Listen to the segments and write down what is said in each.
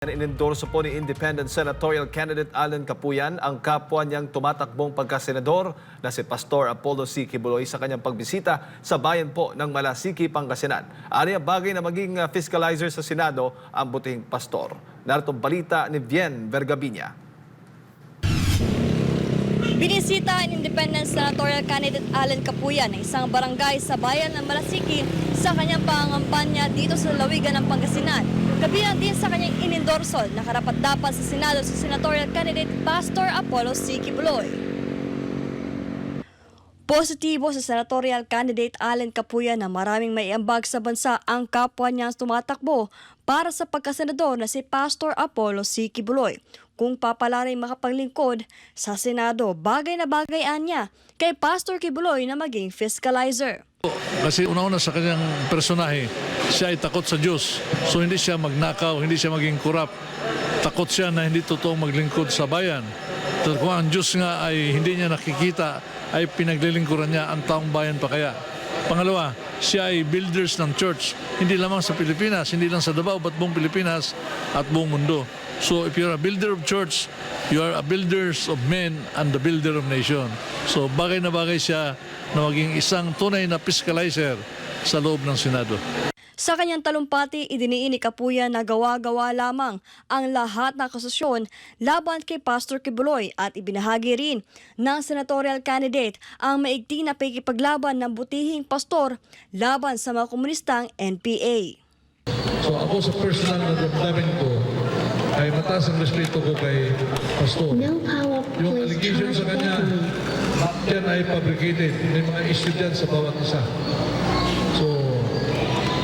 Inendorso po ni Independent Senatorial Candidate Alan Capuyan ang kapwa niyang tumatakbong pagkasenador na si Pastor Apollo C. Quiboloy sa kanyang pagbisita sa bayan po ng Malasiki, Pangasinan. Aniya bagay na maging fiscalizer sa Senado ang butihing pastor. Narito balita ni Vien Vergabiña. Binisita ang Independent Senatorial Candidate Alan Capuyan ng isang barangay sa bayan ng Malasiki sa kanyang pangangampanya dito sa lalawigan ng Pangasinan. Kabilang din sa kanyang inendorso na karapat-dapat sa Senado si Senatorial Candidate Pastor Apollo C. Quiboloy. Positibo sa Senatorial Candidate Alan Capuyan na maraming maiambag sa bansa ang kapwa niyang tumatakbo para sa pagkasenador na si Pastor Apollo C. Quiboloy. Kung papalaring makapaglingkod sa Senado, bagay na bagayan niya kay Pastor Quiboloy na maging fiscalizer. Kasi una-una sa kanyang personahe, siya ay takot sa Diyos. So hindi siya magnakaw, hindi siya maging kurap. Takot siya na hindi totoong maglingkod sa bayan. So, kung ang Diyos nga ay hindi niya nakikita, ay pinaglilingkuran niya ang taong bayan pa kaya. Pangalawa, siya ay builders ng church. Hindi lamang sa Pilipinas, hindi lang sa Davao, but buong Pilipinas at buong mundo. So if you're a builder of church, you are a builders of men and the builder of nation. So bagay na bagay siya na maging isang tunay na fiscalizer sa loob ng Senado. Sa kanyang talumpati, idiniin ni Capuyan na gawa-gawa lamang ang lahat ng akusasyon laban kay Pastor Quiboloy at ibinahagi rin ng senatorial candidate ang maigting na pakikipaglaban ng butihing pastor laban sa mga komunistang NPA. So ako sa personal na damdamin ko ay mataas ang respeto ko kay Pastor. Yung allegation sa kanya, yan ay fabricated. May mga issue dyan sa bawat isa. So,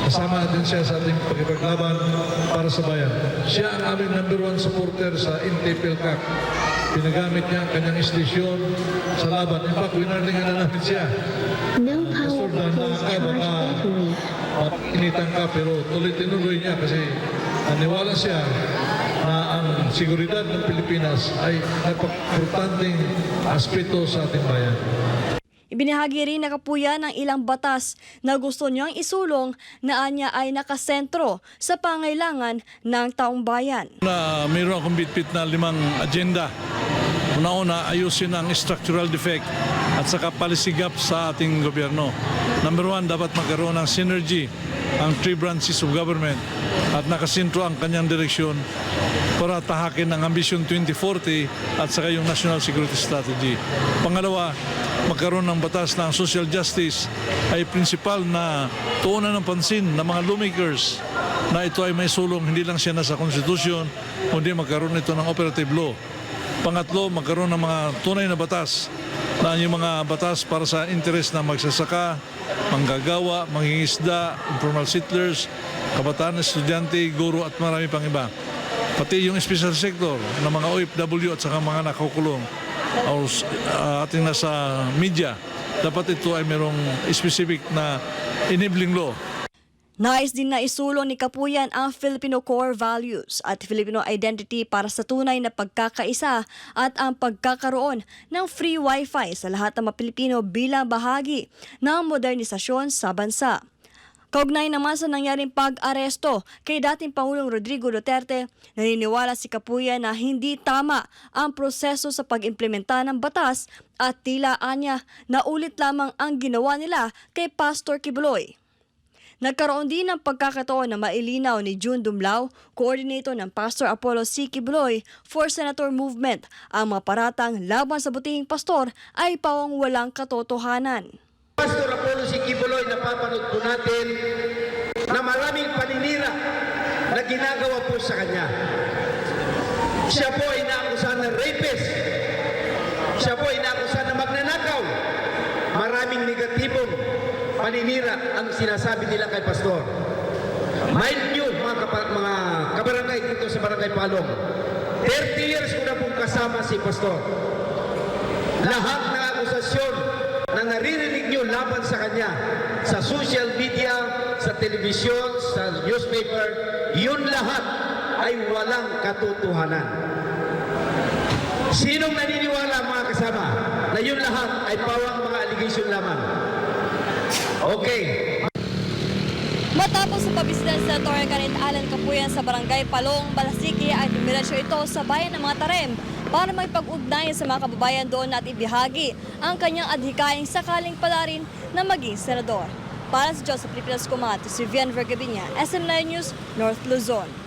kasama din siya sa ating pagkipaglaban para sa bayan. Siya ang aming #1 supporter sa Intipilcak. Pinagamit niya ang kanyang istasyon sa laban. In fact, winarningan na namin siya. Pastor, initang ka, pero tuloy-tinuloy niya kasi naniwala siya na ang seguridad ng Pilipinas ay napaka-importanteng aspeto sa ating bayan. Ibinahagi rin na Capuyan ang ilang batas na gusto niyang isulong na anya ay nakasentro sa pangailangan ng taong bayan. Mayroon akong bitbit na 5 agenda. Una-una, ayusin ang structural defect at saka policy gap sa ating gobyerno. Number 1, dapat magkaroon ng synergy ang 3 branches of government at nakasentro ang kanyang direksyon para tahakin ang Ambition 2040 at saka yung National Security Strategy. Pangalawa, magkaroon ng batas na ang social justice ay principal na tuunan ng pansin ng mga lawmakers na ito ay may sulong hindi lang siya nasa konstitusyon, kundi magkaroon ito ng operative law. Pangatlo, magkaroon ng mga tunay na batas na yung mga batas para sa interes ng magsasaka, manggagawa, mangingisda, informal settlers, kabataan, estudyante, guro at marami pang iba. Pati yung special sector ng mga OFW at saka mga nakakulong o ating nasa media, dapat ito ay merong specific na enabling law. Nais din na isulong ni Capuyan ang Filipino core values at Filipino identity para sa tunay na pagkakaisa at ang pagkakaroon ng free wifi sa lahat ng mga Pilipino bilang bahagi ng modernisasyon sa bansa. Kaugnay naman sa nangyaring pag-aresto kay dating Pangulong Rodrigo Duterte, naniniwala si Capuyan na hindi tama ang proseso sa pag-implementa ng batas at tila anya na ulit lamang ang ginawa nila kay Pastor Quiboloy. Nagkaroon din ng pagkakataon na mailinaw ni June Dumlao, coordinator ng Pastor Apollo C. Quiboloy for Senator Movement, ang mga paratang laban sa butihing pastor ay pawang walang katotohanan. Pastor Apollo C. Quiboloy, napapanood po natin na maraming paninira na ginagawa po sa kanya. Siya po ay naakusahan ng rapist. Siya po ay naakusahan na magnanakaw. Maraming negatibong paninira ang sinasabi nila kay Pastor. Mind nyo, mga kabarangay dito sa Barangay Palong, 30 years ko na pong kasama si Pastor. Lahat ng akusasyon na naririnig nyo laban sa kanya, sa social media, sa telebisyon, sa newspaper, yun lahat ay walang katotohanan. Sinong naniniwala, mga kasama, na yun lahat ay pawang mga allegation lamang? Okay. Matapos sa pabisita ng Senator Candidate Alan Capuyan sa Barangay Palong, Balasiki ay dumiretso ito sa bayan ng mga Tarem para magpag-ugnayan sa mga kababayan doon at ibahagi ang kanyang adhikaing sakaling pala rin na maging senador. Para sa Diyos sa Pilipinas Kumati, si Vian Vergabinya, SM9 News, North Luzon.